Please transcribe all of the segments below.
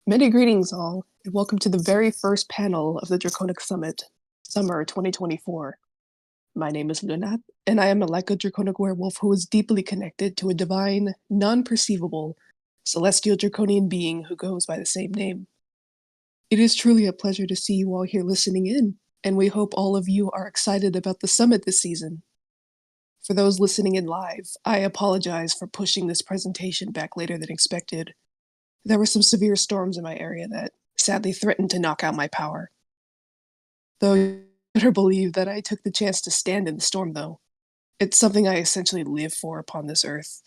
Many greetings, all, and welcome to the very first panel of the Draconic Summit, Summer 2024. My name is Luunaathh, and I am a Lyco-Draconic werewolf who is deeply connected to a divine, non-perceivable, celestial draconian being who goes by the same name. It is truly a pleasure to see you all here listening in, and we hope all of you are excited about the summit this season. For those listening in live, I apologize for pushing this presentation back later than expected. There were some severe storms in my area that sadly threatened to knock out my power. Though you better believe that I took the chance to stand in the storm, though. It's something I essentially live for upon this earth.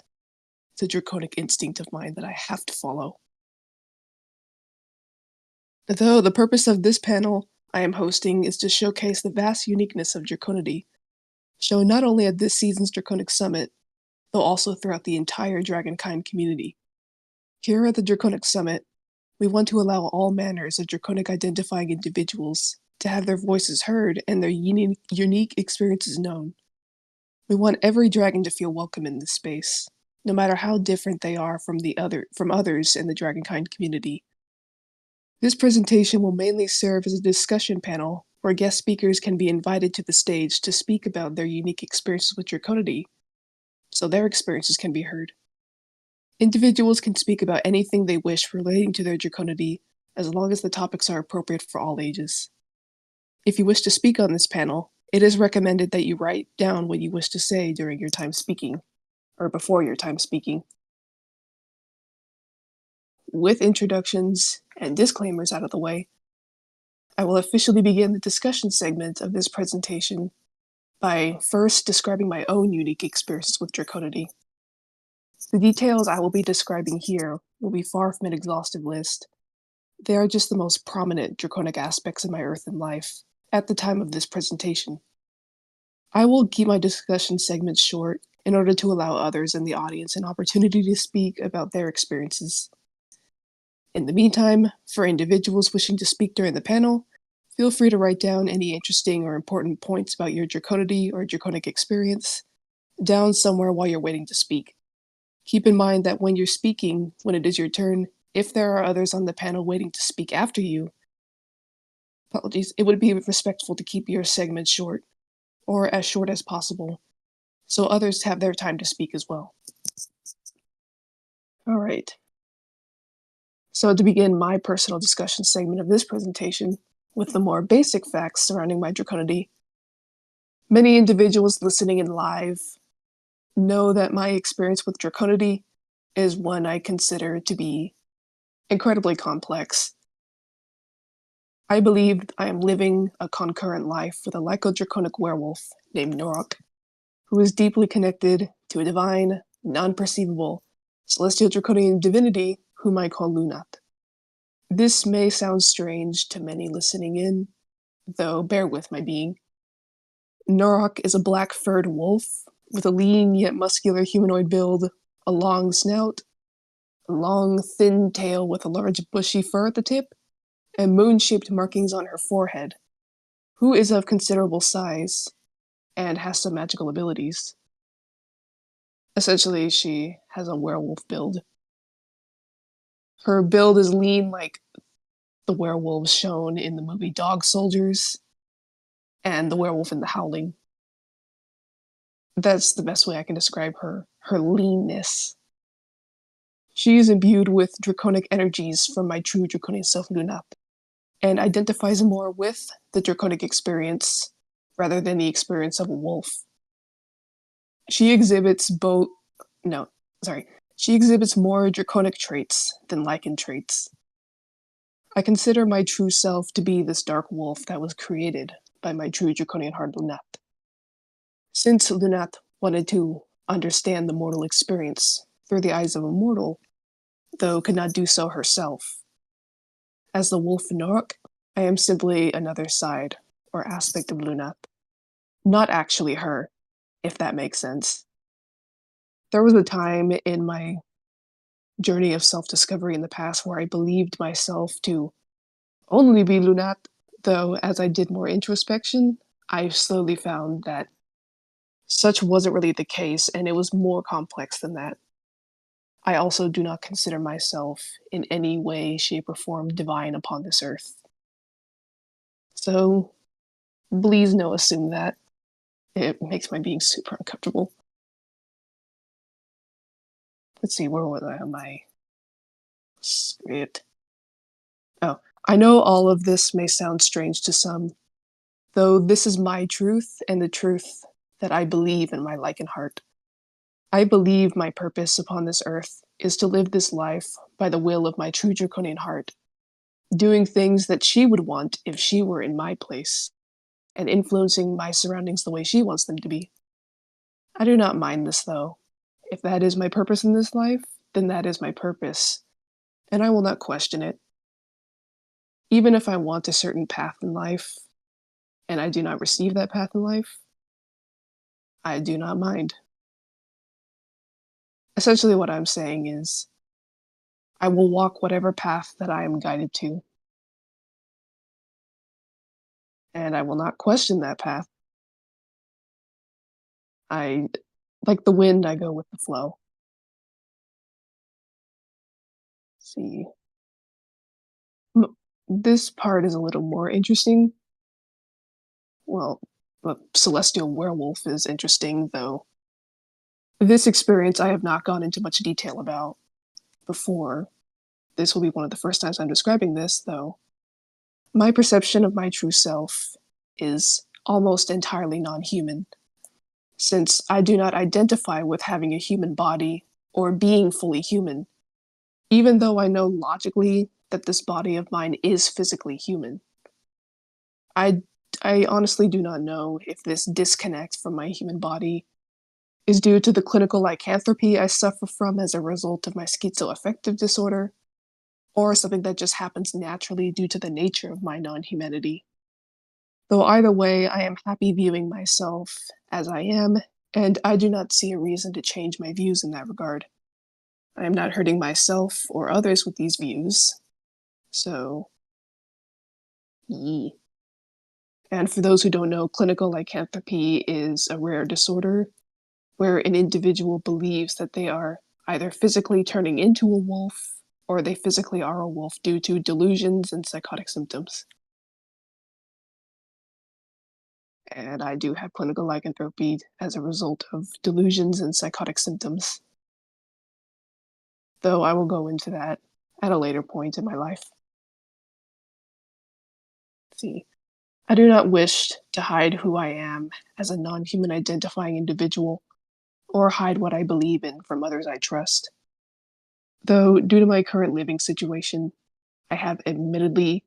It's a draconic instinct of mine that I have to follow. Though the purpose of this panel I am hosting is to showcase the vast uniqueness of Draconity, shown not only at this season's Draconic Summit, though also throughout the entire dragonkind community. Here at the Draconic Summit, we want to allow all manners of draconic identifying individuals to have their voices heard and their unique experiences known. We want every dragon to feel welcome in this space, no matter how different they are from others in the dragonkind community. This presentation will mainly serve as a discussion panel where guest speakers can be invited to the stage to speak about their unique experiences with Draconity, so their experiences can be heard. Individuals can speak about anything they wish relating to their Draconity, as long as the topics are appropriate for all ages. If you wish to speak on this panel, it is recommended that you write down what you wish to say during your time speaking, or before your time speaking. With introductions and disclaimers out of the way, I will officially begin the discussion segment of this presentation by first describing my own unique experiences with Draconity. The details I will be describing here will be far from an exhaustive list. They are just the most prominent draconic aspects of my earthen life at the time of this presentation. I will keep my discussion segments short in order to allow others in the audience an opportunity to speak about their experiences. In the meantime, for individuals wishing to speak during the panel, feel free to write down any interesting or important points about your Draconity or draconic experience down somewhere while you're waiting to speak. Keep in mind that when you're speaking, when it is your turn, if there are others on the panel waiting to speak after you, it would be respectful to keep your segment short, or as short as possible, so others have their time to speak as well. All right. So to begin my personal discussion segment of this presentation, with the more basic facts surrounding my Draconity, many individuals listening in live know that my experience with Draconity is one I consider to be incredibly complex. I believe I am living a concurrent life with a Lyco-Draconic werewolf named Nonhumanity, who is deeply connected to a divine, non-perceivable, celestial draconian divinity whom I call Luunaathh. This may sound strange to many listening in, though bear with my being. Nonhumanity is a black-furred wolf with a lean yet muscular humanoid build, a long snout, a long, thin tail with a large bushy fur at the tip, and moon-shaped markings on her forehead, who is of considerable size and has some magical abilities. Essentially, she has a werewolf build. Her build is lean like the werewolves shown in the movie Dog Soldiers and the werewolf in The Howling. That's the best way I can describe her leanness. She is imbued with draconic energies from my true draconian self, Luunaathh, and identifies more with the draconic experience rather than the experience of a wolf. She exhibits more draconic traits than lichen traits. I consider my true self to be this dark wolf that was created by my true draconian heart, Luunaathh. Since Luunaathh wanted to understand the mortal experience through the eyes of a mortal, though could not do so herself, as the wolf Nonhumanity, I am simply another side or aspect of Luunaathh, not actually her, if that makes sense. There was a time in my journey of self-discovery in the past where I believed myself to only be Luunaathh, though as I did more introspection, I slowly found that such wasn't really the case, and it was more complex than that. I also do not consider myself in any way, shape, or form divine upon this earth. So please no assume that. It makes my being super uncomfortable. Let's see, where was I on my script? Oh, I know all of this may sound strange to some, though this is my truth and the truth that I believe in my like and heart. I believe my purpose upon this earth is to live this life by the will of my true draconian heart, doing things that she would want if she were in my place, and influencing my surroundings the way she wants them to be. I do not mind this, though. If that is my purpose in this life, then that is my purpose, and I will not question it. Even if I want a certain path in life, and I do not receive that path in life, I do not mind. Essentially, what I'm saying is, I will walk whatever path that I am guided to, and I will not question that path. I, like the wind, I go with the flow. See, this part is a little more interesting. Well, the celestial werewolf is interesting, though. This experience I have not gone into much detail about before. This will be one of the first times I'm describing this, though. My perception of my true self is almost entirely non-human, since I do not identify with having a human body or being fully human, even though I know logically that this body of mine is physically human. I, I honestly do not know if this disconnect from my human body is due to the clinical lycanthropy I suffer from as a result of my schizoaffective disorder, or something that just happens naturally due to the nature of my non-humanity. Though either way, I am happy viewing myself as I am, and I do not see a reason to change my views in that regard. I am not hurting myself or others with these views, so yee. And for those who don't know, clinical lycanthropy is a rare disorder where an individual believes that they are either physically turning into a wolf or they physically are a wolf due to delusions and psychotic symptoms. And I do have clinical lycanthropy as a result of delusions and psychotic symptoms, though I will go into that at a later point in my life. Let's see. I do not wish to hide who I am as a non-human identifying individual, or hide what I believe in from others I trust. Though, due to my current living situation, I have admittedly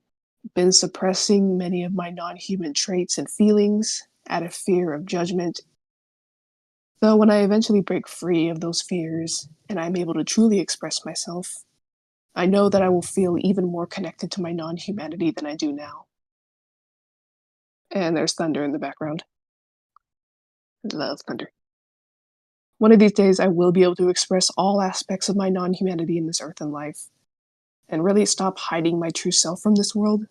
been suppressing many of my non-human traits and feelings out of fear of judgment. Though when I eventually break free of those fears and I'm able to truly express myself, I know that I will feel even more connected to my non-humanity than I do now. And there's thunder in the background. I love thunder. One of these days, I will be able to express all aspects of my non-humanity in this earth and life, and really stop hiding my true self from this world.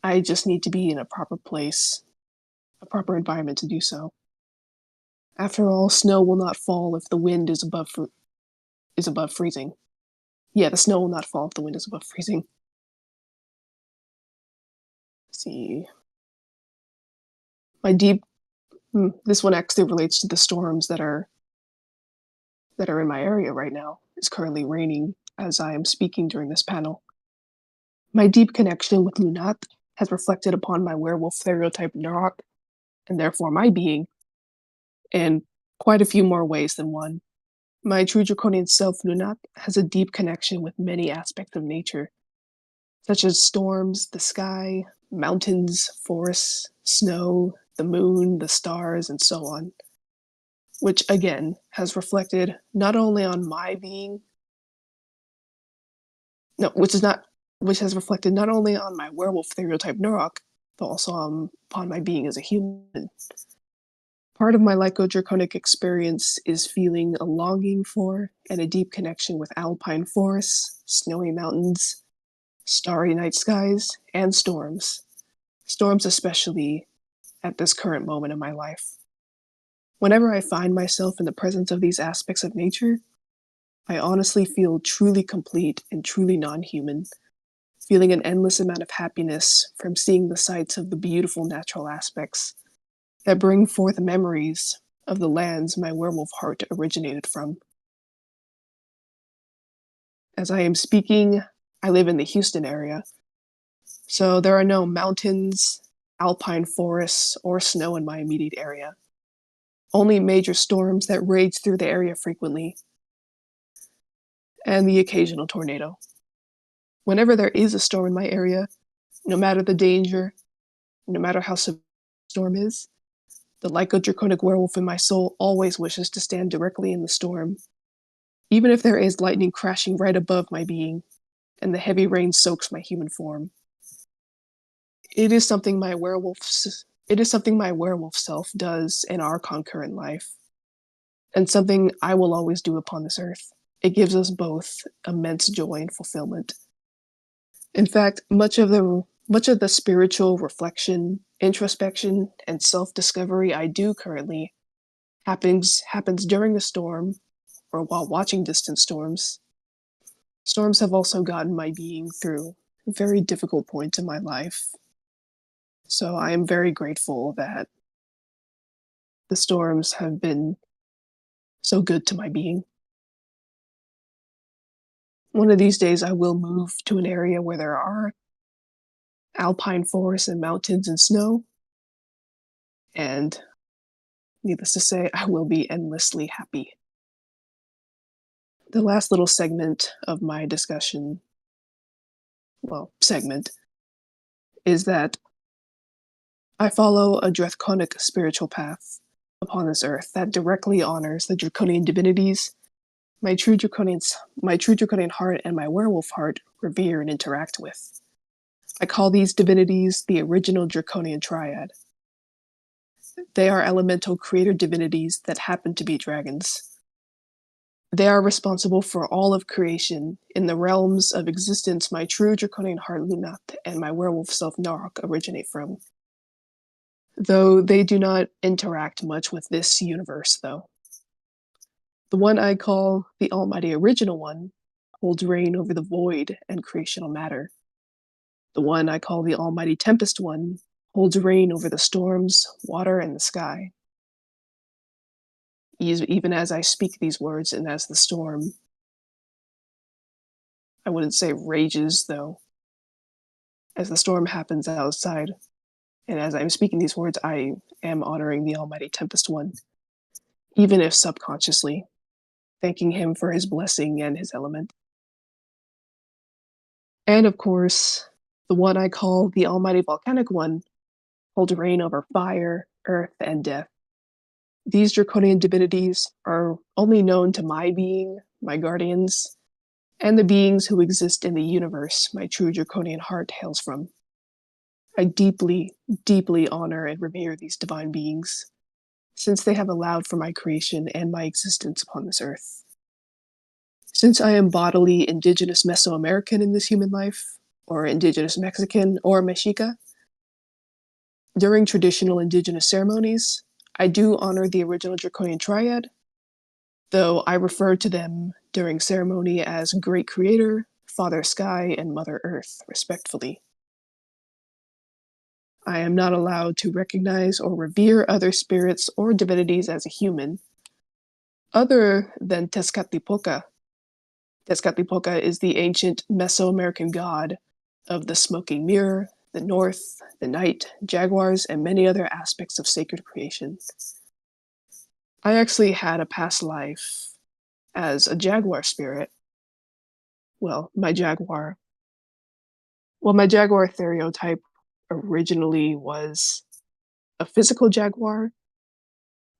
I just need to be in a proper place, a proper environment to do so. After all, snow will not fall if the wind is above freezing. Yeah, the snow will not fall if the wind is above freezing. Let's see. My deep this one actually relates to the storms that are in my area right now. It's currently raining as I am speaking during this panel. My deep connection with Luunaathh has reflected upon my werewolf stereotype Narok, and therefore my being, in quite a few more ways than one. My true draconian self, Luunaathh, has a deep connection with many aspects of nature, such as storms, the sky, mountains, forests, snow, the moon, the stars, and so on, which again has reflected not only on my being, no, which has reflected not only on my werewolf stereotype Narok, but also upon my being as a human. Part of my Draconic experience is feeling a longing for and a deep connection with alpine forests, snowy mountains, starry night skies, and storms. Storms especially at this current moment in my life. Whenever I find myself in the presence of these aspects of nature, I honestly feel truly complete and truly non-human, feeling an endless amount of happiness from seeing the sights of the beautiful natural aspects that bring forth memories of the lands my werewolf heart originated from. As I am speaking, I live in the Houston area, so there are no mountains, alpine forests, or snow in my immediate area. Only major storms that rage through the area frequently, and the occasional tornado. Whenever there is a storm in my area, no matter the danger, no matter how severe the storm is, the lyco-draconic werewolf in my soul always wishes to stand directly in the storm, even if there is lightning crashing right above my being, and the heavy rain soaks my human form. It is something my werewolf self does in our concurrent life, and something I will always do upon this earth. It gives us both immense joy and fulfillment. In fact, much of the spiritual reflection, introspection, and self-discovery I do currently happens during a storm or while watching distant storms. Storms have also gotten my being through very difficult points in my life. So I am very grateful that the storms have been so good to my being. One of these days I will move to an area where there are alpine forests and mountains and snow, and needless to say, I will be endlessly happy. The last little segment of my discussion, segment, is that I follow a draconic spiritual path upon this earth that directly honors the draconian divinities my true draconian heart and my werewolf heart revere and interact with. I call these divinities the original draconian triad. They are elemental creator divinities that happen to be dragons. They are responsible for all of creation in the realms of existence my true draconian heart Luunaathh and my werewolf self Narok originate from. Though they do not interact much with this universe, though. The one I call the Almighty Original One holds reign over the void and creational matter. The one I call the Almighty Tempest One holds reign over the storms, water, and the sky. Even as I speak these words and as the storm, I wouldn't say rages though, as the storm happens outside, and as I'm speaking these words, I am honoring the Almighty Tempest One, even if subconsciously, thanking him for his blessing and his element. And of course, the one I call the Almighty Volcanic One holds reign over fire, earth, and death. These draconian divinities are only known to my being, my guardians, and the beings who exist in the universe my true draconian heart hails from. I deeply, deeply honor and revere these divine beings, since they have allowed for my creation and my existence upon this earth. Since I am bodily indigenous Mesoamerican in this human life, or indigenous Mexican, or Mexica, during traditional indigenous ceremonies, I do honor the original draconian triad, though I refer to them during ceremony as Great Creator, Father Sky, and Mother Earth, respectfully. I am not allowed to recognize or revere other spirits or divinities as a human, other than Tezcatlipoca. Tezcatlipoca is the ancient Mesoamerican god of the smoking mirror, the north, the night, jaguars, and many other aspects of sacred creation. I actually had a past life as a jaguar spirit. My jaguar stereotype originally was a physical jaguar,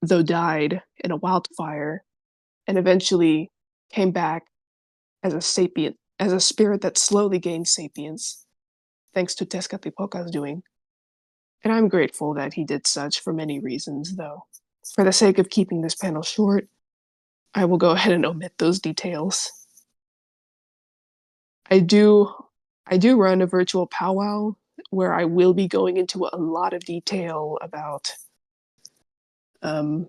though died in a wildfire, and eventually came back as a spirit that slowly gained sapience, thanks to Tezcatlipoca's doing. And I'm grateful that he did such for many reasons, though. For the sake of keeping this panel short, I will go ahead and omit those details. I do run a virtual powwow where I will be going into a lot of detail about I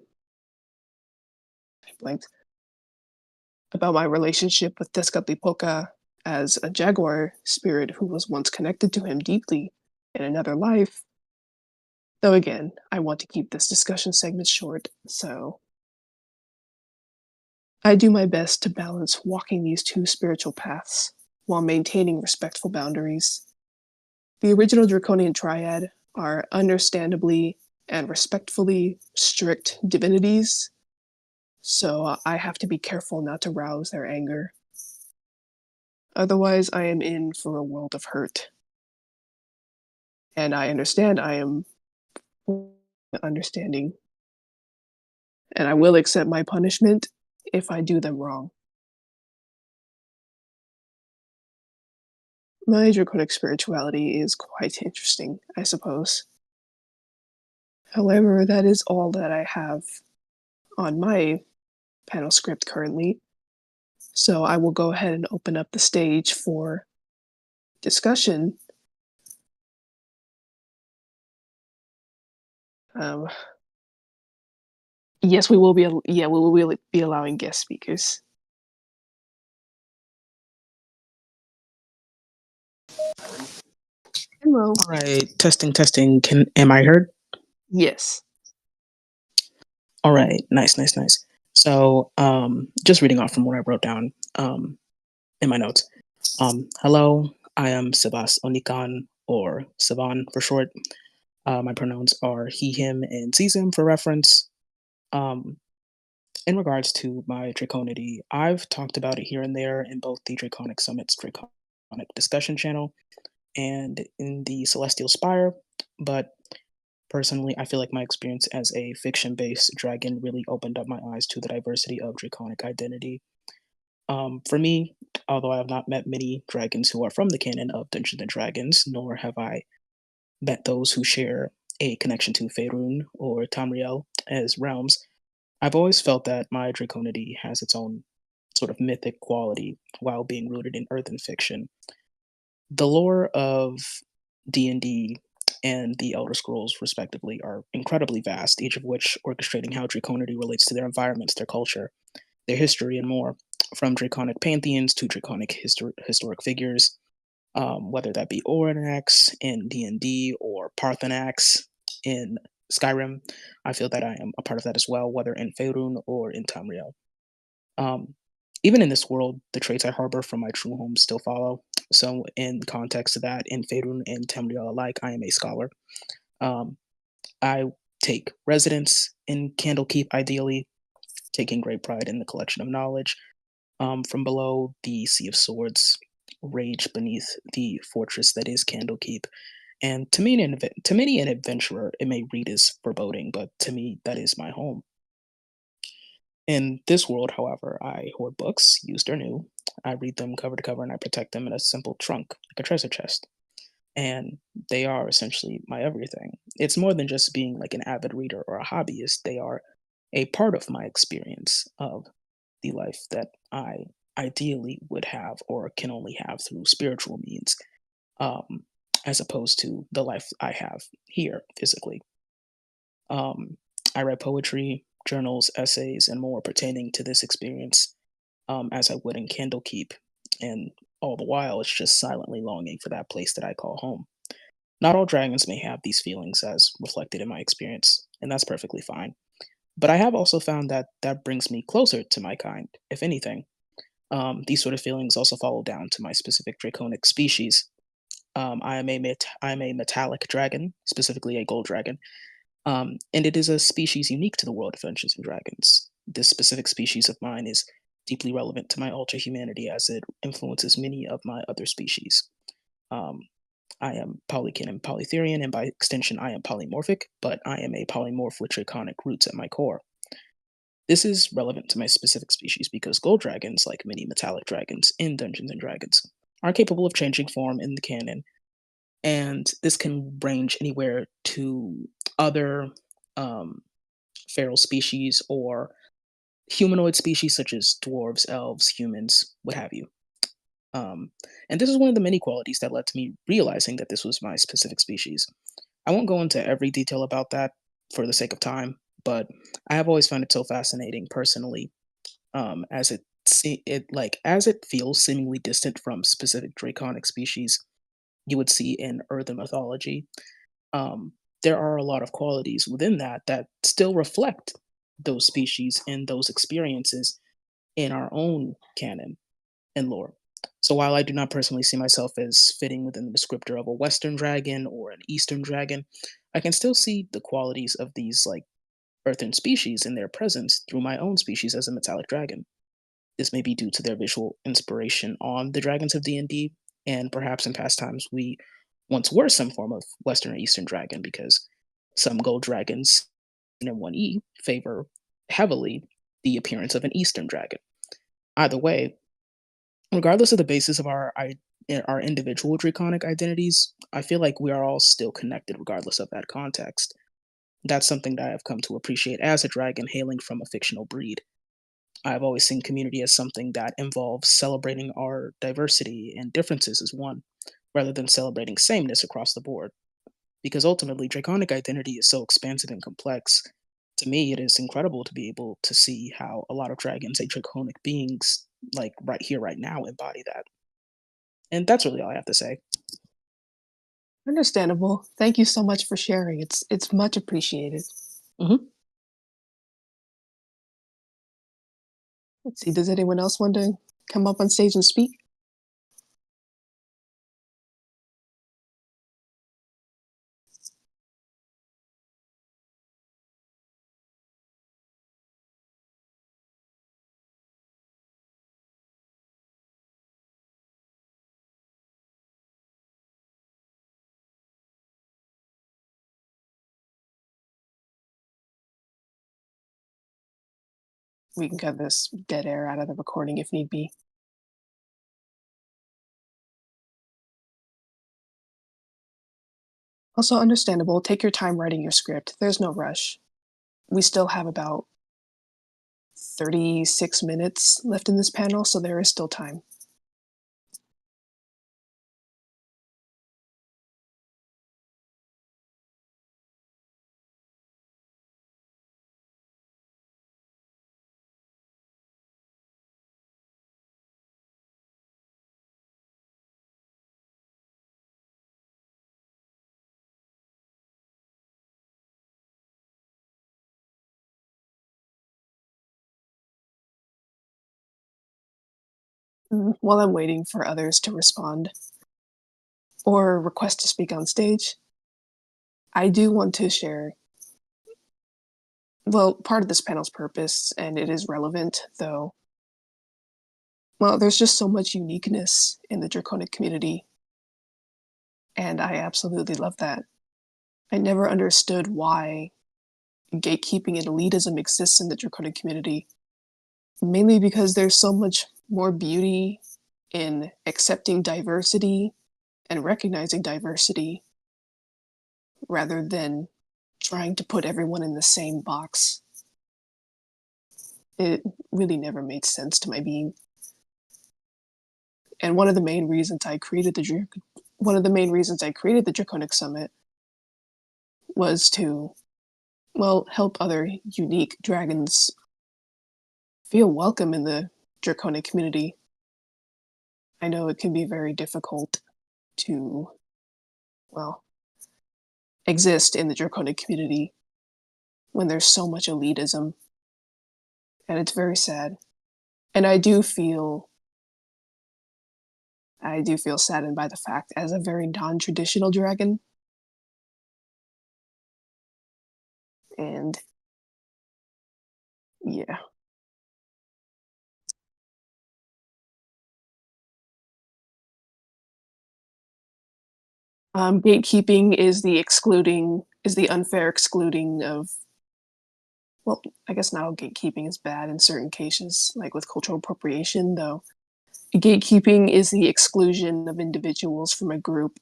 blanked. about my relationship with Tezcatlipoca as a jaguar spirit who was once connected to him deeply in another life. Though again, I want to keep this discussion segment short, so I do my best to balance walking these two spiritual paths while maintaining respectful boundaries. The original Draconian triad are understandably and respectfully strict divinities, so I have to be careful not to rouse their anger. Otherwise, I am in for a world of hurt. And I understand I am understanding, and I will accept my punishment if I do them wrong. My draconic spirituality is quite interesting, I suppose. However, that is all that I have on my panel script currently. So I will go ahead and open up the stage for discussion. Um, yes, we will be. Yeah, we will be allowing guest speakers. Hello. All right, testing, testing. Am I heard? Yes. All right, nice, nice, nice. So, just reading off from what I wrote down in my notes. Hello, I am Sebas Onikan, or Savan for short. My pronouns are he, him, and sees him for reference. Um, in regards to my Draconity, I've talked about it here and there in both the Draconic Summit's Draconic discussion channel and in the Celestial Spire, but personally, I feel like my experience as a fiction based dragon really opened up my eyes to the diversity of draconic identity. For me, although I have not met many dragons who are from the canon of Dungeons and Dragons, nor have I met those who share a connection to Faerun or Tamriel as realms, I've always felt that my draconity has its own sort of mythic quality while being rooted in earthen fiction. The lore of D&D and the Elder Scrolls, respectively, are incredibly vast, each of which orchestrating how Draconity relates to their environments, their culture, their history, and more. From draconic pantheons to draconic historic figures, whether that be Oranax in D&D or Parthenax in Skyrim, I feel that I am a part of that as well, whether in Faerun or in Tamriel. Um, Even in this world, the traits I harbor from my true home still follow. So, in context of that, in Faerun and Tamriel alike, I am a scholar. Um, I take residence in Candlekeep, ideally, taking great pride in the collection of knowledge. From below the Sea of Swords, rage beneath the fortress that is Candlekeep. And to many an adventurer, it may read as foreboding, but to me, that is my home. In this world, however, I hoard books, used or new. I read them cover to cover and I protect them in a simple trunk, like a treasure chest. And they are essentially my everything. It's more than just being like an avid reader or a hobbyist, they are a part of my experience of the life that I ideally would have or can only have through spiritual means, um, as opposed to the life I have here physically. Um, I write poetry, journals, essays, and more pertaining to this experience, as I would in Candlekeep. And all the while, it's just silently longing for that place that I call home. Not all dragons may have these feelings as reflected in my experience, and that's perfectly fine. But I have also found that that brings me closer to my kind, if anything. These sort of feelings also follow down to my specific draconic species. I am a metallic dragon, specifically a gold dragon, and it is a species unique to the world of Dungeons and Dragons. This specific species of mine is deeply relevant to my ultra humanity as it influences many of my other species. Um, I am polykin and polytherian, and by extension, I am polymorphic, but I am a polymorph with draconic roots at my core. This is relevant to my specific species because gold dragons, like many metallic dragons in Dungeons and Dragons, are capable of changing form in the canon, and this can range anywhere to other um, feral species or humanoid species such as dwarves, elves, humans, what have you. Um, and this is one of the many qualities that led to me realizing that this was my specific species. I won't go into every detail about that for the sake of time, but I have always found it so fascinating personally, as it see it like as it feels seemingly distant from specific draconic species you would see in earthen mythology. Um, there are a lot of qualities within that that still reflect those species and those experiences in our own canon and lore. So while I do not personally see myself as fitting within the descriptor of a Western dragon or an Eastern dragon, I can still see the qualities of these like earthen species in their presence through my own species as a metallic dragon. This may be due to their visual inspiration on the dragons of D&D, and perhaps in past times we once were some form of Western or Eastern dragon because some gold dragons in 1E favor heavily the appearance of an Eastern dragon. Either way, regardless of the basis of our individual draconic identities, I feel like we are all still connected regardless of that context. That's something that I've come to appreciate as a dragon hailing from a fictional breed. I've always seen community as something that involves celebrating our diversity and differences as one, rather than celebrating sameness across the board. Because ultimately, draconic identity is so expansive and complex. To me, it is incredible to be able to see how a lot of dragons, and draconic beings, like right here, right now, embody that. And that's really all I have to say. Understandable. Thank you so much for sharing. It's much appreciated. Hmm. Let's see, does anyone else want to come up on stage and speak? We can cut this dead air out of the recording if need be. Also understandable, take your time writing your script. There's no rush. We still have about 36 minutes left in this panel, so there is still time. While I'm waiting for others to respond or request to speak on stage, I do want to share, well, part of this panel's purpose, and it is relevant, though. Well, there's just so much uniqueness in the Draconic community, and I absolutely love that. I never understood why gatekeeping and elitism exists in the Draconic community, mainly because there's so much more beauty in accepting diversity and recognizing diversity rather than trying to put everyone in the same box. It really never made sense to my being. And one of the main reasons I created the Draconic Summit was to, well, help other unique dragons feel welcome in the Draconic community. I know it can be very difficult to, well, exist in the Draconic community when there's so much elitism, and it's very sad. And I do feel saddened by the fact, as a very non-traditional dragon, and yeah. Gatekeeping is the unfair excluding of, well, I guess now gatekeeping is bad in certain cases, like with cultural appropriation, though. Gatekeeping is the exclusion of individuals from a group.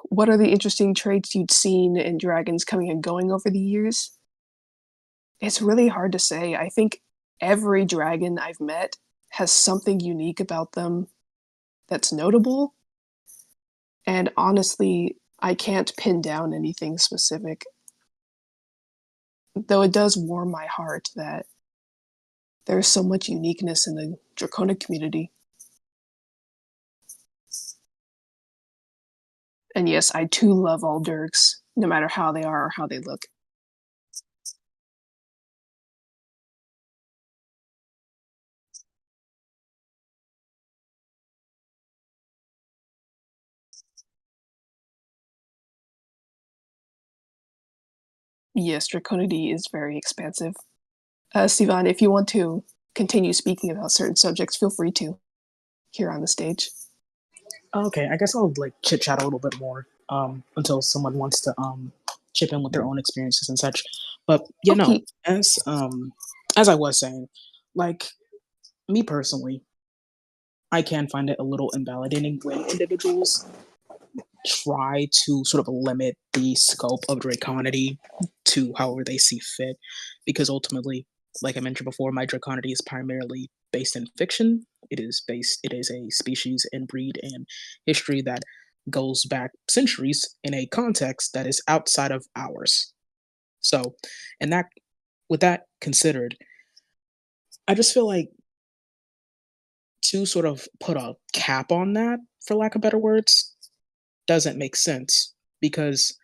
What are the interesting traits you'd seen in dragons coming and going over the years? It's really hard to say. I think every dragon I've met has something unique about them that's notable. And honestly, I can't pin down anything specific, though it does warm my heart that there's so much uniqueness in the Draconic community. And yes, I too love all Dirks, no matter how they are or how they look. Yes, Draconity is very expansive. Sivan, if you want to continue speaking about certain subjects, feel free to here on the stage. Okay, I guess I'll like chit chat a little bit more until someone wants to chip in with their own experiences and such. But you know, Okay. as I was saying, like me personally, I can find it a little invalidating when individuals try to sort of limit the scope of Draconity to however they see fit, because ultimately, like I mentioned before, my Draconity is primarily based in fiction. It is a species and breed and history that goes back centuries in a context that is outside of ours. So, and that with that considered, I just feel like to sort of put a cap on that, for lack of better words, doesn't make sense because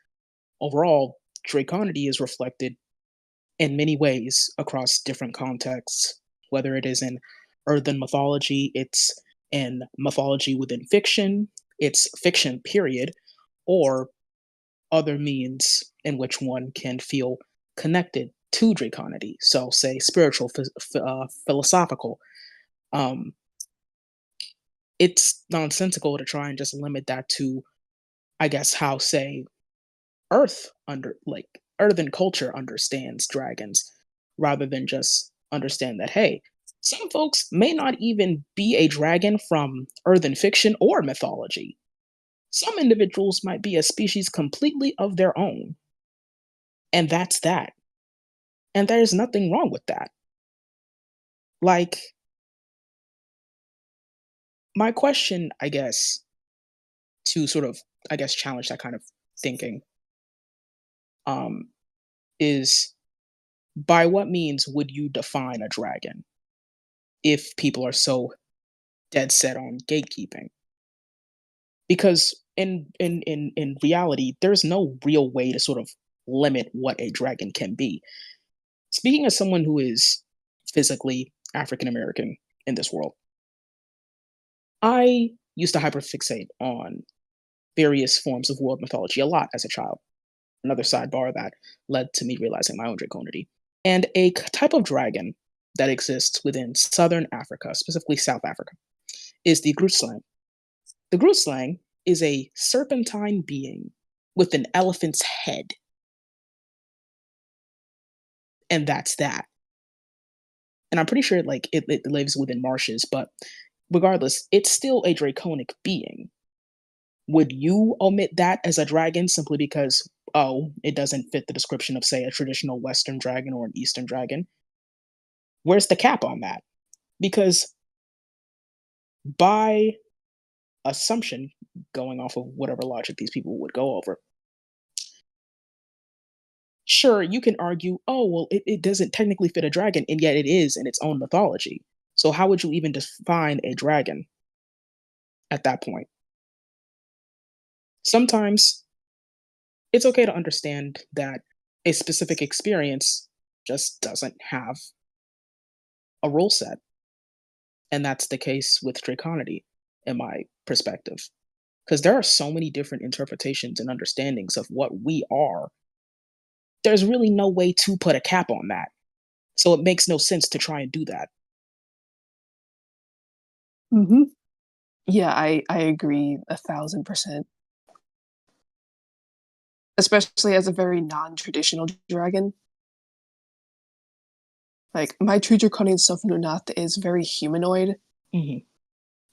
overall, Draconity is reflected in many ways across different contexts, whether it is in earthen mythology, it's in mythology within fiction, it's fiction, period, or other means in which one can feel connected to Draconity. So, say spiritual, philosophical. Um, it's nonsensical to try and just limit that to, I guess, how, say, earthen culture understands dragons rather than just understand that hey, some folks may not even be a dragon from earthen fiction or mythology. Some individuals might be a species completely of their own, and that's that. And there's nothing wrong with that. Like, my question, I guess, to sort of, I guess, challenge that kind of thinking, um, is by what means would you define a dragon if people are so dead set on gatekeeping? Because in reality, there's no real way to sort of limit what a dragon can be. Speaking as someone who is physically African American in this world, I used to hyperfixate on various forms of world mythology a lot as a child. Another sidebar that led to me realizing my own draconity. And a type of dragon that exists within southern Africa, specifically South Africa, is the Grootslang. The Grootslang is a serpentine being with an elephant's head, and that's that. And I'm pretty sure it lives within marshes, but regardless, it's still a draconic being. Would you omit that as a dragon simply because, oh, it doesn't fit the description of, say, a traditional Western dragon or an Eastern dragon? Where's the cap on that? Because by assumption, going off of whatever logic these people would go over, sure, you can argue, oh, well, it doesn't technically fit a dragon, and yet it is in its own mythology. So how would you even define a dragon at that point? Sometimes it's okay to understand that a specific experience just doesn't have a rule set. And that's the case with Draconity, in my perspective. Because there are so many different interpretations and understandings of what we are, there's really no way to put a cap on that. So it makes no sense to try and do that. Mm-hmm. Yeah, I agree 1,000%. Especially as a very non-traditional dragon. Like my true draconian self Luunaathh is very humanoid Mhm.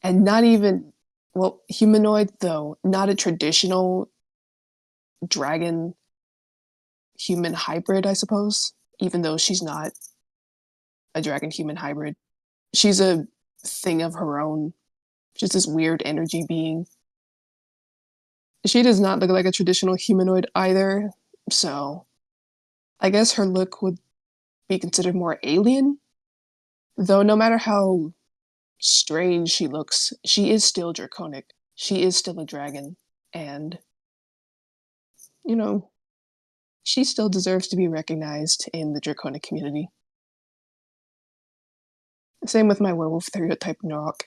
and not even well, humanoid though, not a traditional dragon human hybrid, I suppose, even though she's not a dragon human hybrid. She's a thing of her own, just this weird energy being. She does not look like a traditional humanoid either, so I guess her look would be considered more alien. Though no matter how strange she looks, she is still draconic. She is still a dragon, and you know, she still deserves to be recognized in the draconic community. Same with my werewolf stereotype Norok.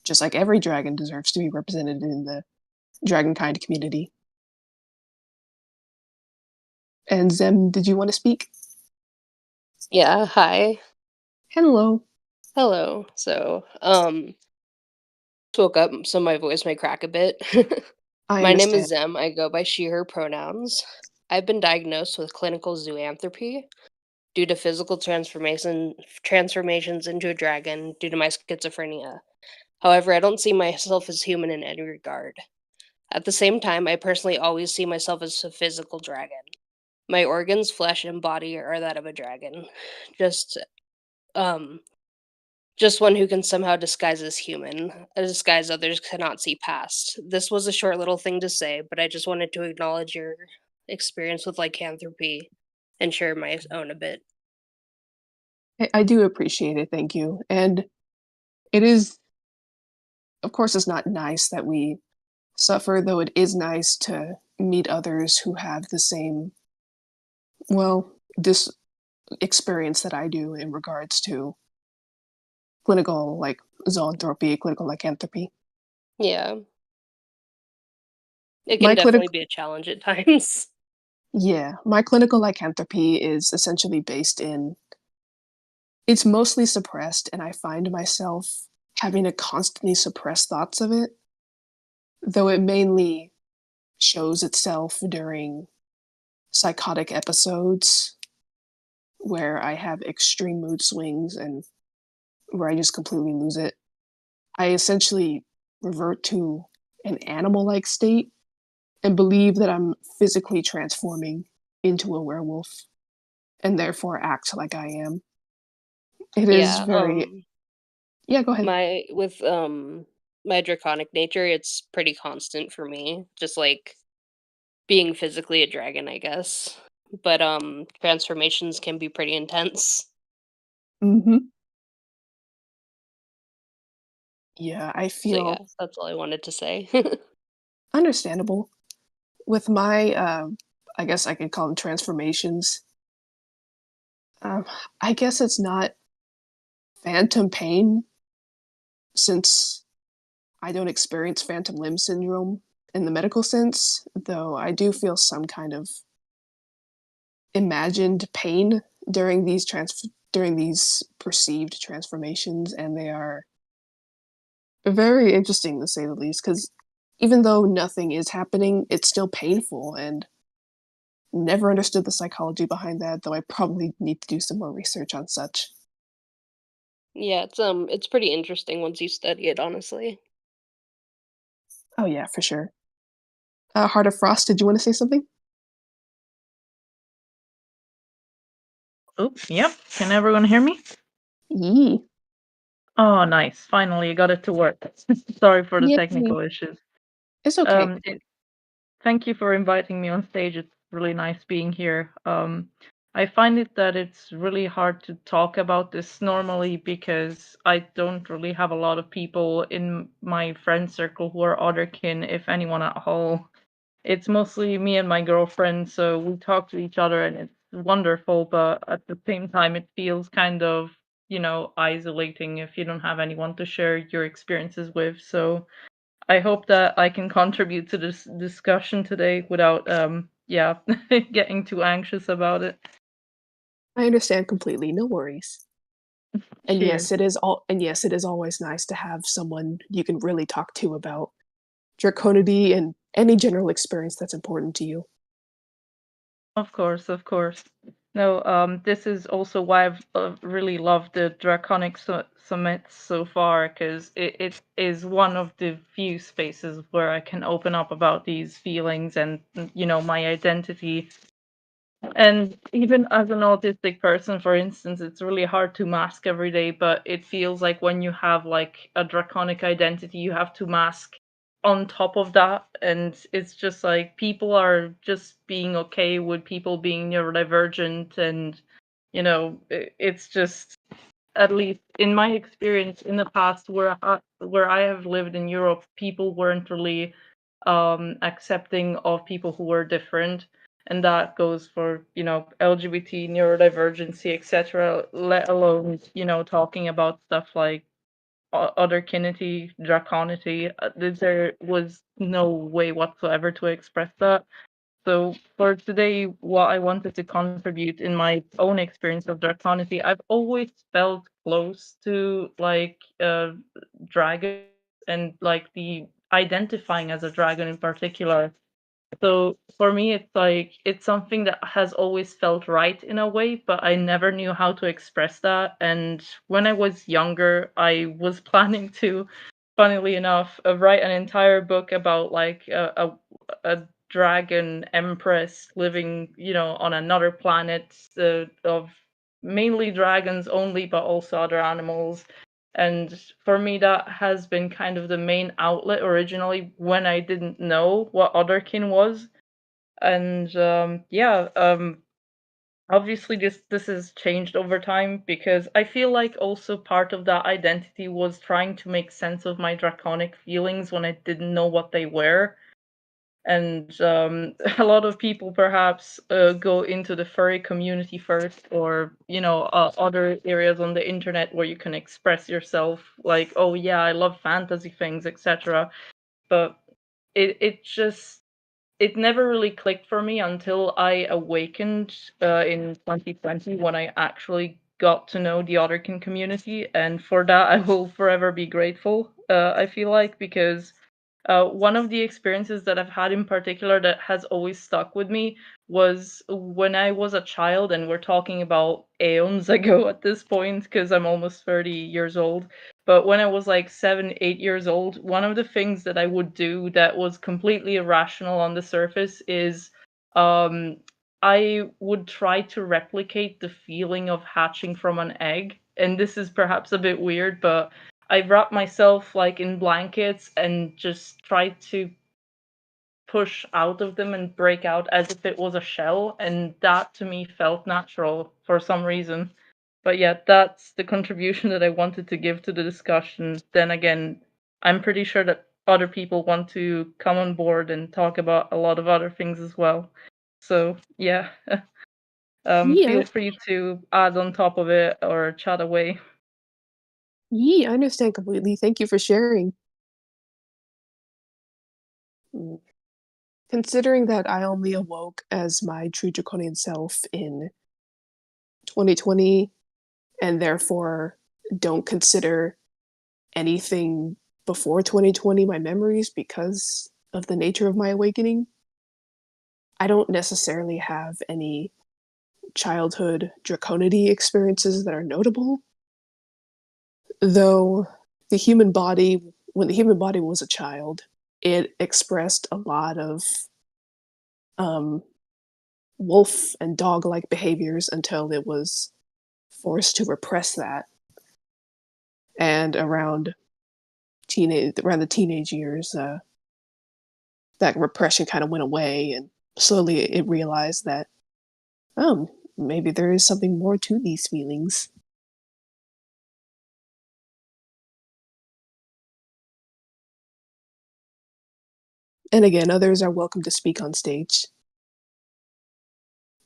Just like every dragon deserves to be represented in the dragonkind community. And Zem, did you want to speak? Yeah, hi. Hello. Hello. Woke up, so my voice may crack a bit. I My name understand. is Zem. I go by she, her pronouns. I've been diagnosed with clinical zoanthropy due to physical transformations into a dragon due to my schizophrenia. However, I don't see myself as human in any regard. At the same time, I personally always see myself as a physical dragon. My organs, flesh, and body are that of a dragon. Just um Just one who can somehow disguise as human, a disguise others cannot see past. This was a short little thing to say, but I just wanted to acknowledge your experience with lycanthropy and share my own a bit. I do appreciate it, thank you. And it is, of course, it's not nice that we suffer, though it is nice to meet others who have the same, well, this experience that I do in regards to clinical, like, zoanthropy, clinical lycanthropy. Yeah, it can My definitely clinical, be a challenge at times. yeah, my clinical lycanthropy is essentially based in, it's mostly suppressed, and I find myself having to constantly suppress thoughts of it, though it mainly shows itself during psychotic episodes where I have extreme mood swings and where I just completely lose it. I essentially revert to an animal like state and believe that I'm physically transforming into a werewolf and therefore act like I am. It is Yeah, very, yeah, go ahead. my draconic nature, it's pretty constant for me, just like being physically a dragon, I guess. But transformations can be pretty intense. Hmm. Yeah, I So yeah, feel that's all I wanted to say. understandable. With my, I guess I could call them transformations. Um, I guess it's not phantom pain since I don't experience phantom limb syndrome in the medical sense, though I do feel some kind of imagined pain during these perceived transformations, and they are very interesting to say the least. Because even though nothing is happening, it's still painful, and never understood the psychology behind that. Though I probably need to do some more research on such. Yeah, it's pretty interesting once you study it, honestly. Oh yeah, for sure. Heart of Frost, did you want to say something? Oops, yep. Can everyone hear me? Yee. Oh, nice. Finally, I got it to work. Sorry for the Yay. technical issues. It's okay. Um, it, Thank you for inviting me on stage. It's really nice being here. I find it that it's really hard to talk about this normally because I don't really have a lot of people in my friend circle who are otherkin, if anyone at all. It's mostly me and my girlfriend, so we talk to each other and it's wonderful, but at the same time, it feels kind of, isolating if you don't have anyone to share your experiences with. So I hope that I can contribute to this discussion today without, yeah, getting too anxious about it. I understand completely. No worries. And Cheers. yes, it is all. And yes, it is always nice to have someone you can really talk to about Draconity and any general experience that's important to you. Of course, of course. No, this is also why I've really loved the Draconic summits so far, because it is one of the few spaces where I can open up about these feelings and, my identity. And even as an autistic person, for instance, it's really hard to mask every day, but it feels like when you have like a draconic identity, you have to mask on top of that, and it's just like people are just being okay with people being neurodivergent, and it's just, at least in my experience in the past where I have lived in Europe, people weren't really accepting of people who were different, and that goes for LGBT, neurodivergency, etc. Let alone talking about stuff like otherkinity, draconity. There was no way whatsoever to express that. So for today, what I wanted to contribute in my own experience of draconity, I've always felt close to like dragons, and like the identifying as a dragon in particular. So for me, it's like it's something that has always felt right in a way, but I never knew how to express that. And when I was younger, I was planning to, funnily enough, write an entire book about like a dragon empress living, on another planet, of mainly dragons only, but also other animals. And for me, that has been kind of the main outlet originally when I didn't know what otherkin was. And yeah, obviously this has changed over time, because I feel like also part of that identity was trying to make sense of my draconic feelings when I didn't know what they were. And a lot of people perhaps go into the furry community first, or other areas on the internet where you can express yourself, like, oh yeah, I love fantasy things, etc. But it never really clicked for me until I awakened in 2020, when I actually got to know the Otterkin community, and for that I will forever be grateful. I feel like, because one of the experiences that I've had in particular that has always stuck with me was when I was a child, and we're talking about aeons ago at this point, because I'm almost 30 years old. But when I was like 7, 8 years old, one of the things that I would do that was completely irrational on the surface is um, I would try to replicate the feeling of hatching from an egg. And this is perhaps a bit weird, but I wrap myself like in blankets and just try to push out of them and break out as if it was a shell, and that to me felt natural for some reason. But yeah, that's the contribution that I wanted to give to the discussion. Then again, I'm pretty sure that other people want to come on board and talk about a lot of other things as well. So yeah, Yeah, feel free to add on top of it or chat away. I understand completely. Thank you for sharing. Mm. Considering that I only awoke as my true draconian self in 2020, and therefore don't consider anything before 2020 my memories because of the nature of my awakening, I don't necessarily have any childhood draconity experiences that are notable. Though the human body, when the human body was a child, it expressed a lot of um, wolf and dog-like behaviors until it was forced to repress that. And around the teenage years, that repression kind of went away, and slowly it realized that, oh, maybe there is something more to these feelings. And again, others are welcome to speak on stage.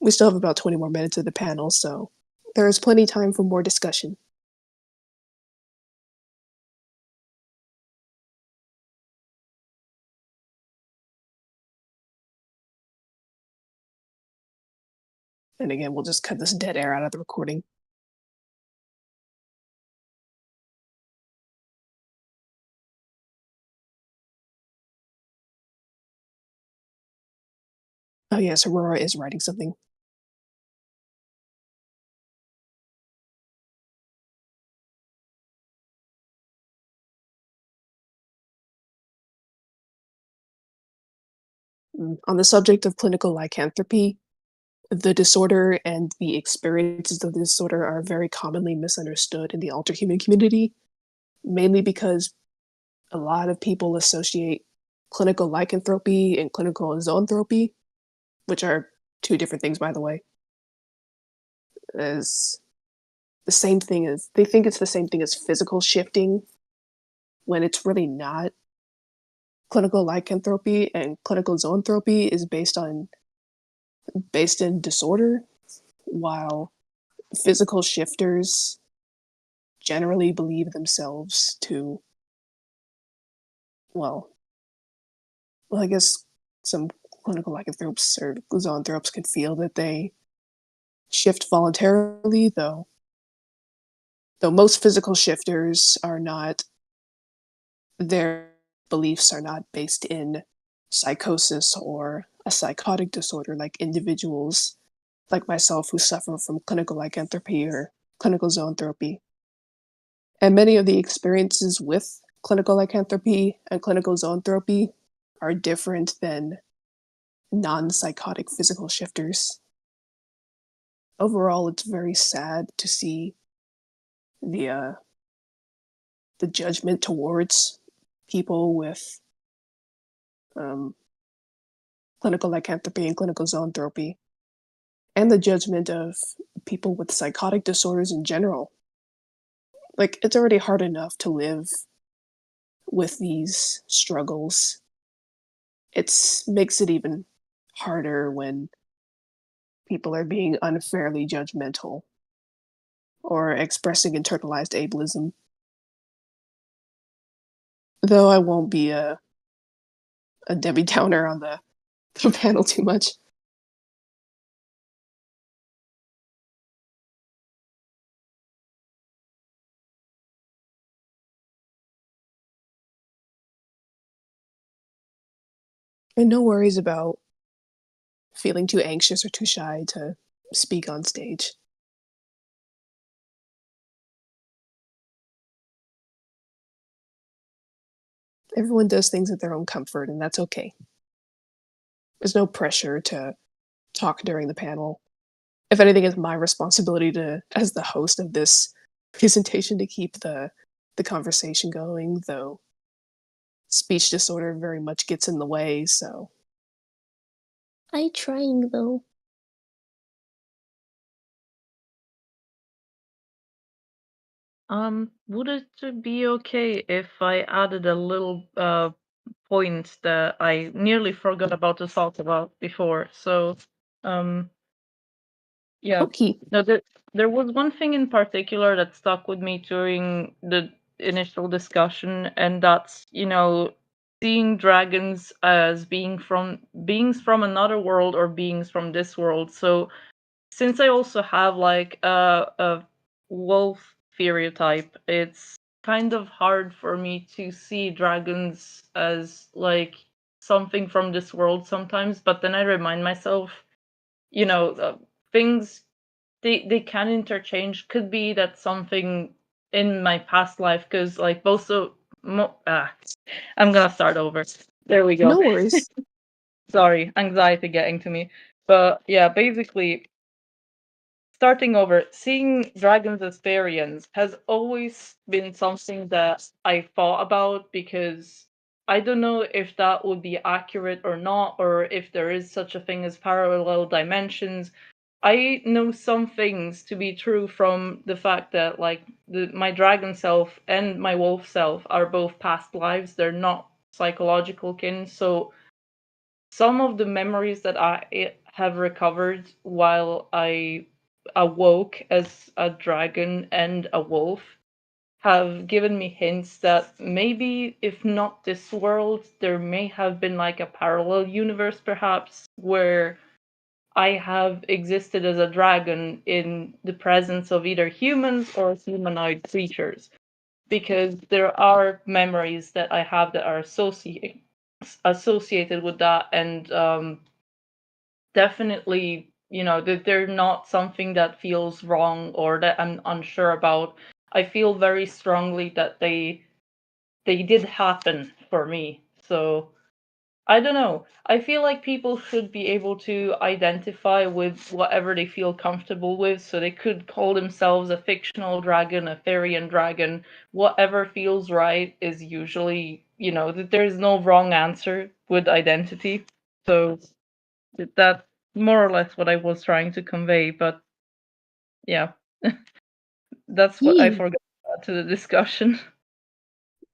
We still have about 20 more minutes of the panel, so there is plenty of time for more discussion. And again, we'll just cut this dead air out of the recording. Oh yes, Aurora is writing something. On the subject of clinical lycanthropy, the disorder and the experiences of the disorder are very commonly misunderstood in the alterhuman community, mainly because a lot of people associate clinical lycanthropy and clinical zoanthropy, which are two different things, by the way, is the same thing as they think it's the same thing as physical shifting when it's really not. Clinical lycanthropy and clinical zoanthropy is based in disorder, while physical shifters generally believe themselves to, well, I guess some clinical lycanthropes or zoanthropes could feel that they shift voluntarily, though most physical shifters are not, their beliefs are not based in psychosis or a psychotic disorder like individuals like myself who suffer from clinical lycanthropy or clinical zoanthropy. And many of the experiences with clinical lycanthropy and clinical zoanthropy are different than non-psychotic physical shifters. Overall, it's very sad to see the judgment towards people with clinical lycanthropy and clinical zoanthropy, and the judgment of people with psychotic disorders in general. Like, it's already hard enough to live with these struggles. It makes it even harder when people are being unfairly judgmental or expressing internalized ableism. Though I won't be a Debbie Downer on the panel too much. And no worries about feeling too anxious or too shy to speak on stage. Everyone does things at their own comfort, and that's okay. There's no pressure to talk during the panel. If anything, it's my responsibility to, as the host of this presentation, to keep the conversation going, though speech disorder very much gets in the way, so. I trying though. Would it be okay if I added a little point that I nearly forgot about to talk about before? So, yeah, Okay. no, there was one thing in particular that stuck with me during the initial discussion, and that's, seeing dragons as beings from another world or beings from this world. So, since I also have like a wolf stereotype, it's kind of hard for me to see dragons as like something from this world sometimes. But then I remind myself, things they can interchange. Could be that something in my past life, because like both I'm gonna start over. There we go. No worries. Sorry, anxiety getting to me. But yeah, basically, starting over, seeing dragons as fairies has always been something that I thought about, because I don't know if that would be accurate or not, or if there is such a thing as parallel dimensions. I know some things to be true from the fact that like my dragon self and my wolf self are both past lives. They're not psychological kin. So some of the memories that I have recovered while I awoke as a dragon and a wolf have given me hints that maybe, if not this world, there may have been like a parallel universe, perhaps, where I have existed as a dragon in the presence of either humans or humanoid creatures. Because there are memories that I have that are associated with that, and definitely, that they're not something that feels wrong or that I'm unsure about. I feel very strongly that they did happen for me. So I don't know. I feel like people should be able to identify with whatever they feel comfortable with, so they could call themselves a fictional dragon, a fairy dragon. Whatever feels right is usually, there's no wrong answer with identity. So that's more or less what I was trying to convey, but yeah, that's what I Yee. forgot to add to the discussion.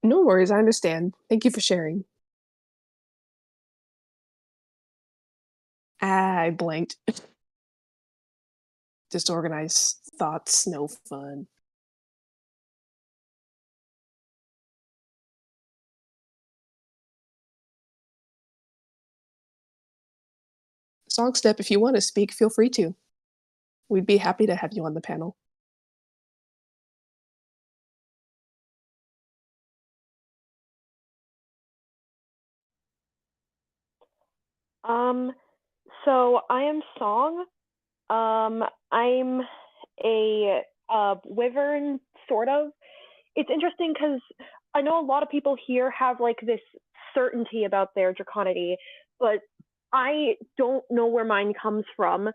No worries, I understand. Thank you for sharing. I blanked. Disorganized thoughts, no fun. Songstep, if you want to speak, feel free to. We'd be happy to have you on the panel. So I am Song. I'm a wyvern, sort of. It's interesting because I know a lot of people here have like this certainty about their draconity, but I don't know where mine comes from.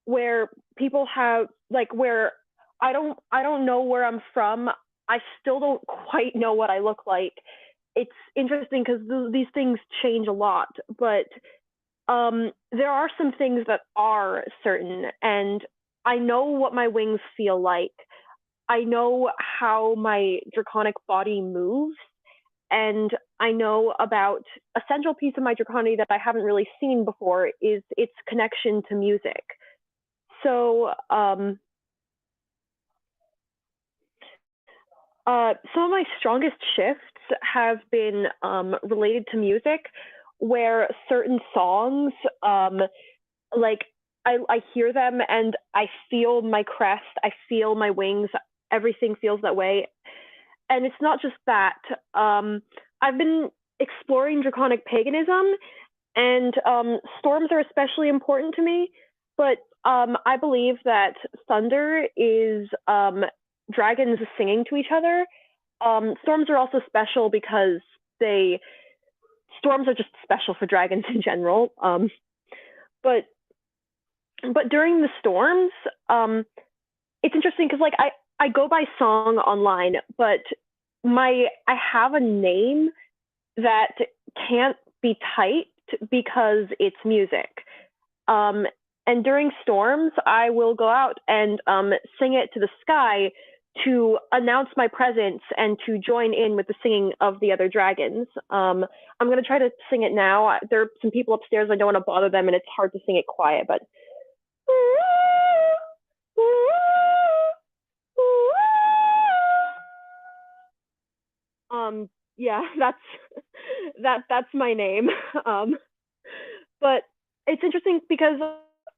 Where people have like where I don't know where I'm from. I still don't quite know what I look like. It's interesting because these things change a lot, but there are some things that are certain, and I know what my wings feel like. I know how my draconic body moves, and I know about a central piece of my draconity that I haven't really seen before is its connection to music. So, some of my strongest shifts have been related to music, where certain songs, like I hear them and I feel my crest, I feel my wings, everything feels that way. And it's not just that. I've been exploring draconic paganism, and storms are especially important to me. But I believe that thunder is dragons singing to each other. Storms are also special because storms are just special for dragons in general. But during the storms, it's interesting because like I go by Song online, but I have a name that can't be typed because it's music. And during storms, I will go out and sing it to the sky to announce my presence and to join in with the singing of the other dragons. I'm going to try to sing it now. There are some people upstairs. I don't want to bother them, and it's hard to sing it quiet, but yeah, that's my name. But it's interesting because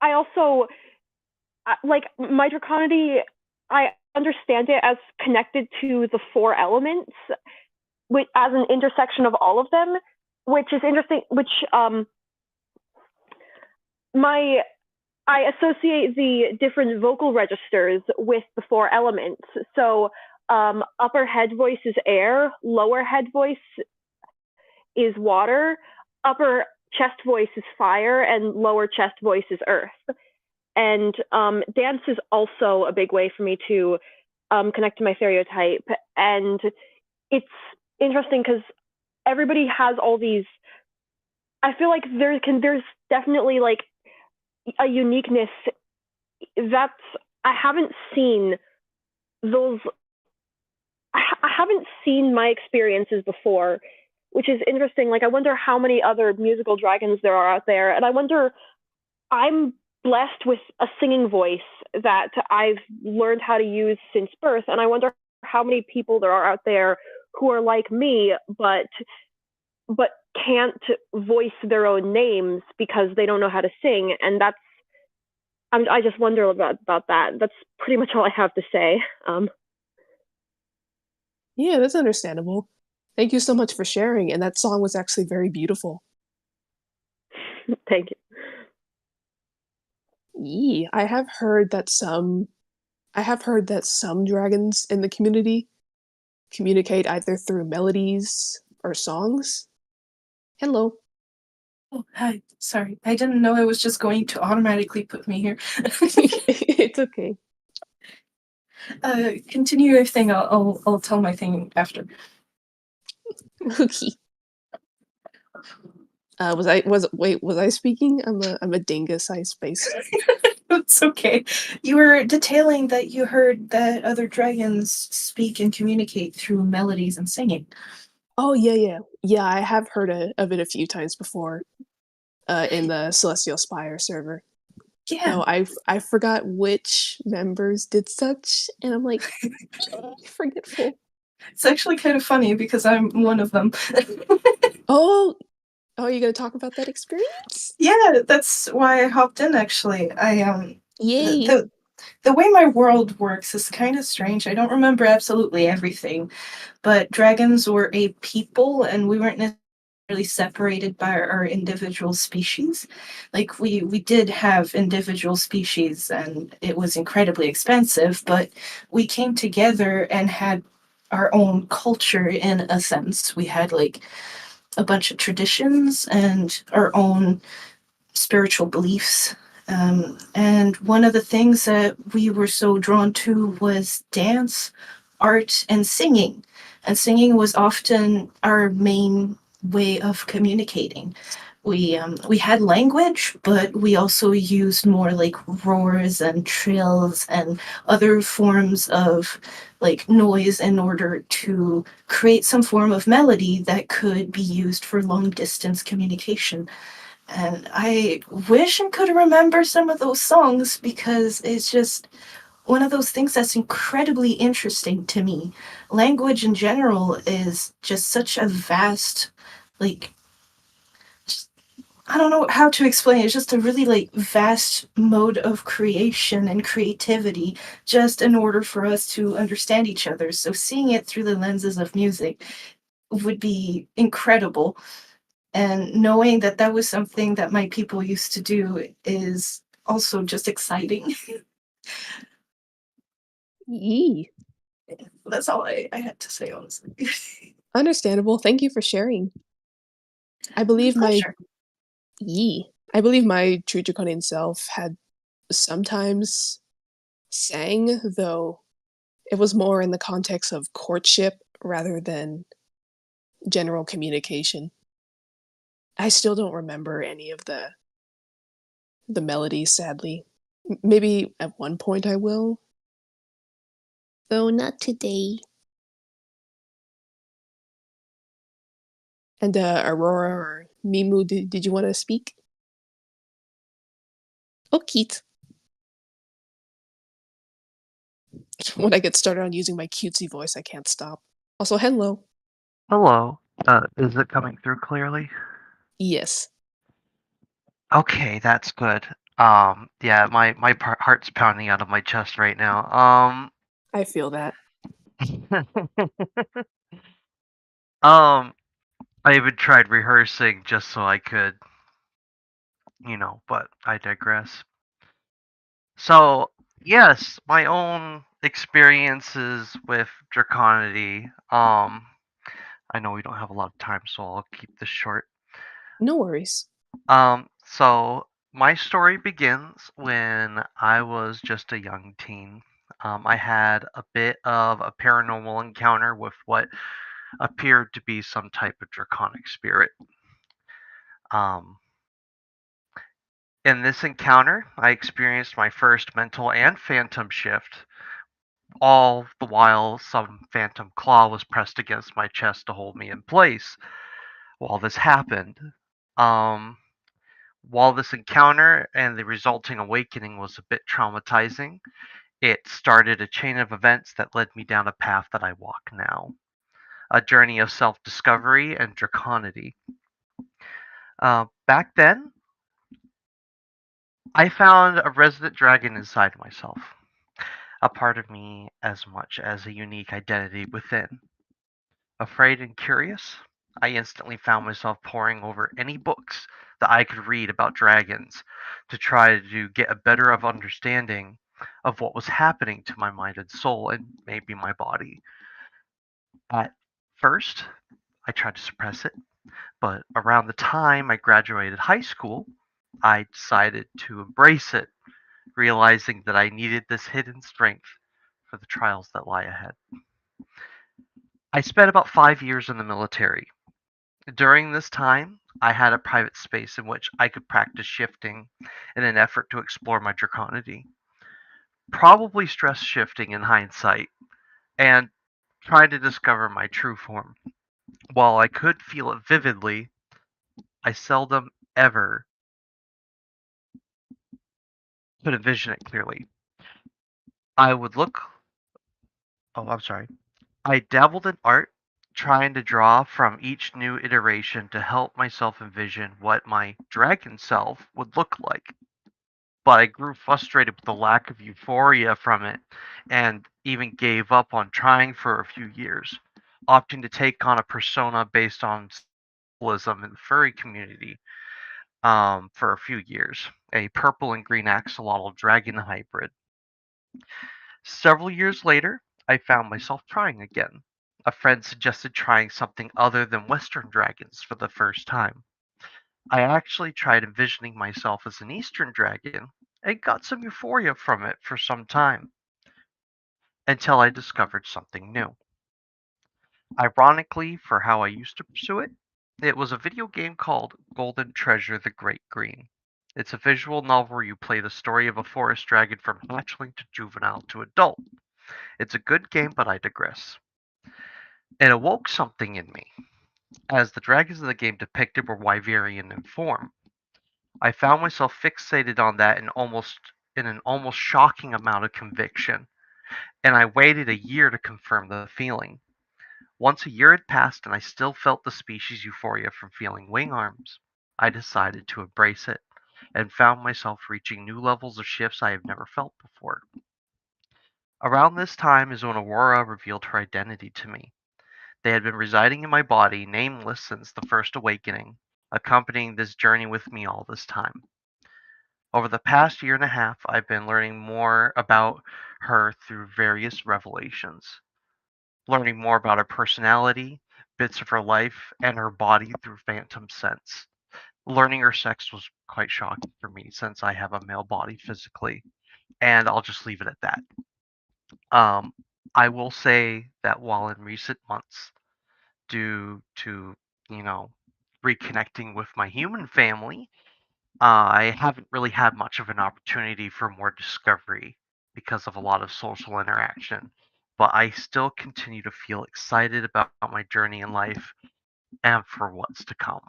I also like my draconity. I understand it as connected to the four elements, which as an intersection of all of them, which is interesting. Which I associate the different vocal registers with the four elements. So upper head voice is air, lower head voice is water, upper chest voice is fire, and lower chest voice is earth. And dance is also a big way for me to connect to my stereotype. And it's interesting because everybody has all these. I feel like there's definitely like a uniqueness that's I haven't seen those. I haven't seen my experiences before, which is interesting. Like I wonder how many other musical dragons there are out there, and I wonder. I'm blessed with a singing voice that I've learned how to use since birth, and I wonder how many people there are out there who are like me, but can't voice their own names because they don't know how to sing, and I just wonder about that. That's pretty much all I have to say. Yeah, that's understandable. Thank you so much for sharing, and that song was actually very beautiful. Thank you. Yeah, I have heard that some dragons in the community communicate either through melodies or songs. Hello. Oh, hi. Sorry. I didn't know it was just going to automatically put me here. It's okay. Continue your thing. I'll tell my thing after. Okay. Was I speaking? I'm a dingo-sized space. It's okay. You were detailing that you heard that other dragons speak and communicate through melodies and singing. Oh yeah. I have heard of it a few times before. In the Celestial Spire server. Yeah. No, I forgot which members did such, and I'm like forgetful. It's actually kind of funny because I'm one of them. Oh, you gonna talk about that experience? Yeah, that's why I hopped in actually. Yay! The way my world works is kind of strange. I don't remember absolutely everything, but dragons were a people and we weren't necessarily separated by our individual species. Like we did have individual species and it was incredibly expensive, but we came together and had our own culture in a sense. We had like a bunch of traditions and our own spiritual beliefs. And one of the things that we were so drawn to was dance, art, and singing. And singing was often our main way of communicating. We had language, but we also used more like roars and trills and other forms of like noise in order to create some form of melody that could be used for long distance communication. And I wish I could remember some of those songs because it's just one of those things that's incredibly interesting to me. Language in general is just such a vast, like, I don't know how to explain it. It's just a really like vast mode of creation and creativity just in order for us to understand each other. So seeing it through the lenses of music would be incredible. And knowing that that was something that my people used to do is also just exciting. Yee. That's all I had to say, honestly. Understandable. Thank you for sharing. I My believe my pleasure. I believe my true draconian self had sometimes sang, though it was more in the context of courtship rather than general communication. I still don't remember any of the melodies, sadly. Maybe at one point I will. Though not today. And Aurora or Mimu, did you want to speak? Oh, Keith. When I get started on using my cutesy voice, I can't stop. Also, hello. Hello. Is it coming through clearly? Yes. Okay, that's good. Yeah, my heart's pounding out of my chest right now. I feel that. Um, I even tried rehearsing just so I could, but I digress. So, yes, my own experiences with Draconity. I know we don't have a lot of time, so I'll keep this short. No worries. So my story begins when I was just a young teen. I had a bit of a paranormal encounter with what appeared to be some type of draconic spirit. Um, in this encounter, I experienced my first mental and phantom shift, all the while some phantom claw was pressed against my chest to hold me in place while this happened. Um, While this encounter and the resulting awakening was a bit traumatizing, it started a chain of events that led me down a path that I walk now, a journey of self discovery and draconity. Back then, I found a resident dragon inside myself, a part of me as much as a unique identity within. Afraid and curious, I instantly found myself poring over any books that I could read about dragons to try to get a better of understanding of what was happening to my mind and soul and maybe my body. At first, I tried to suppress it, But around the time I graduated high school, I decided to embrace it, realizing that I needed this hidden strength for the trials that lie ahead. I spent about 5 years in the military. During this time, I had a private space in which I could practice shifting in an effort to explore my draconity. Probably stress shifting in hindsight, and trying to discover my true form. While I could feel it vividly, I seldom ever could envision it clearly. I would look. Oh, I'm sorry. I dabbled in art, trying to draw from each new iteration to help myself envision what my dragon self would look like. But I grew frustrated with the lack of euphoria from it and even gave up on trying for a few years, opting to take on a persona based on symbolism in the furry community for a few years, a purple and green axolotl dragon hybrid. Several years later, I found myself trying again. A friend suggested trying something other than Western dragons for the first time. I actually tried envisioning myself as an Eastern dragon and got some euphoria from it for some time until I discovered something new. Ironically, for how I used to pursue it, it was a video game called Golden Treasure the Great Green. It's a visual novel where you play the story of a forest dragon from hatchling to juvenile to adult. It's a good game, but I digress. It awoke something in me, as the dragons in the game depicted were wyverian in form. I found myself fixated on that in an almost shocking amount of conviction, and I waited a year to confirm the feeling. Once a year had passed and I still felt the species euphoria from feeling wing arms, I decided to embrace it and found myself reaching new levels of shifts I have never felt before. Around this time is when Aurora revealed her identity to me. They had been residing in my body, nameless since the first awakening, accompanying this journey with me all this time. Over the past year and a half, I've been learning more about her through various revelations, learning more about her personality, bits of her life, and her body through phantom sense. Learning her sex was quite shocking for me since I have a male body physically, and I'll just leave it at that. Um, I will say that while in recent months, due to, you know, reconnecting with my human family, I haven't really had much of an opportunity for more discovery because of a lot of social interaction. But I still continue to feel excited about my journey in life and for what's to come.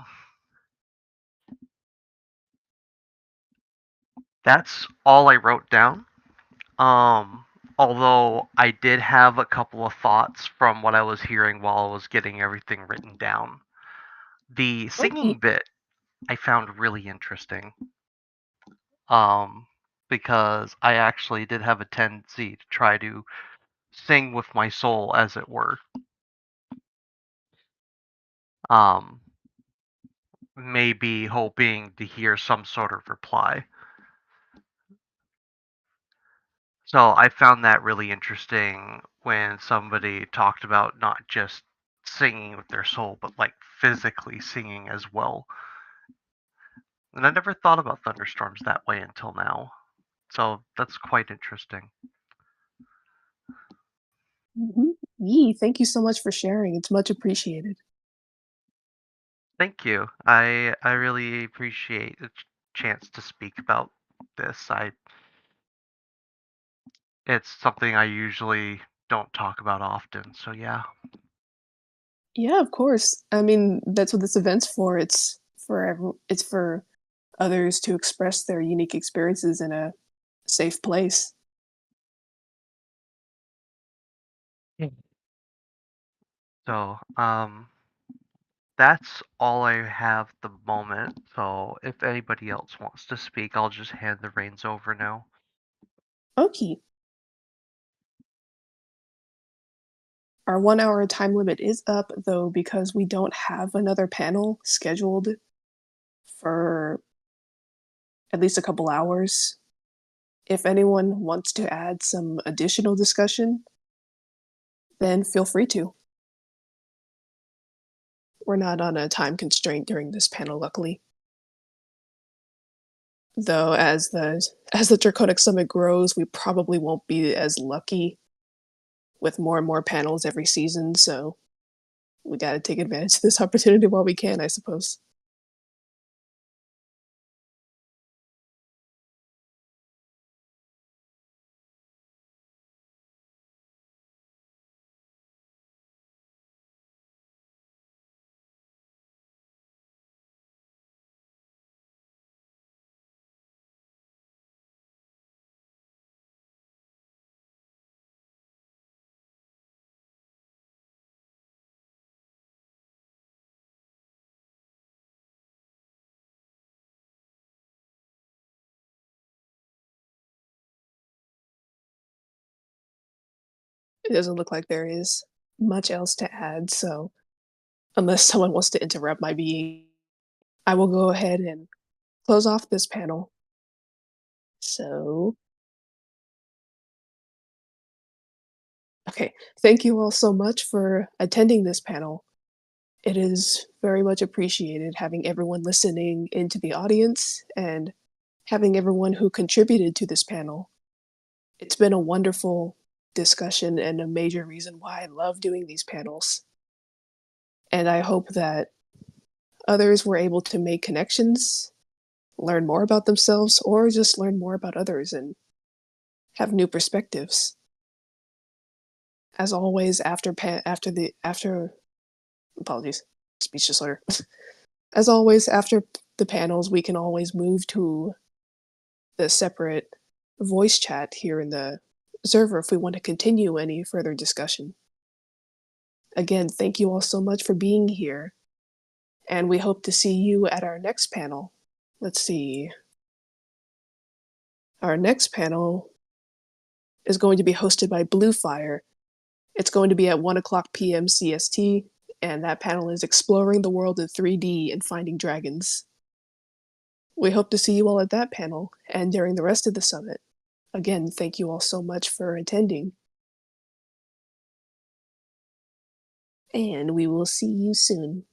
That's all I wrote down. Um, Although I did have a couple of thoughts from what I was hearing while I was getting everything written down. The singing Okay. bit I found really interesting. Um, because I actually did have a tendency to try to sing with my soul, as it were. Um, Maybe hoping to hear some sort of reply. So I found that really interesting when somebody talked about not just singing with their soul, but like physically singing as well. And I never thought about thunderstorms that way until now. So that's quite interesting. Yee, thank you so much for sharing. It's much appreciated. Thank you. I really appreciate the chance to speak about this. It's something I usually don't talk about often. So yeah. Yeah, of course. I mean, that's what this event's for. It's for others to express their unique experiences in a safe place. Yeah. So, that's all I have at the moment. So if anybody else wants to speak, I'll just hand the reins over now. Okay. Our 1 hour time limit is up, though, because we don't have another panel scheduled for at least a couple hours. If anyone wants to add some additional discussion, then feel free to. We're not on a time constraint during this panel, luckily. Though as the Draconic Summit grows, we probably won't be as lucky with more and more panels every season, so we gotta take advantage of this opportunity while we can, I suppose. It doesn't look like there is much else to add, so unless someone wants to interrupt my being, I will go ahead and close off this panel. So, okay, thank you all so much for attending this panel. It is very much appreciated having everyone listening into the audience and having everyone who contributed to this panel. It's been a wonderful discussion and a major reason why I love doing these panels. And I hope that others were able to make connections, learn more about themselves, or just learn more about others and have new perspectives. As always, after apologies, speech disorder. As always, after the panels, we can always move to the separate voice chat here in the server if we want to continue any further discussion. Again, thank you all so much for being here, and we hope to see you at our next panel. Let's see. Our next panel is going to be hosted by Bluefire. It's going to be at 1:00 p.m. CST, and that panel is Exploring the World in 3D and Finding Dragons. We hope to see you all at that panel and during the rest of the summit. Again, thank you all so much for attending. And we will see you soon.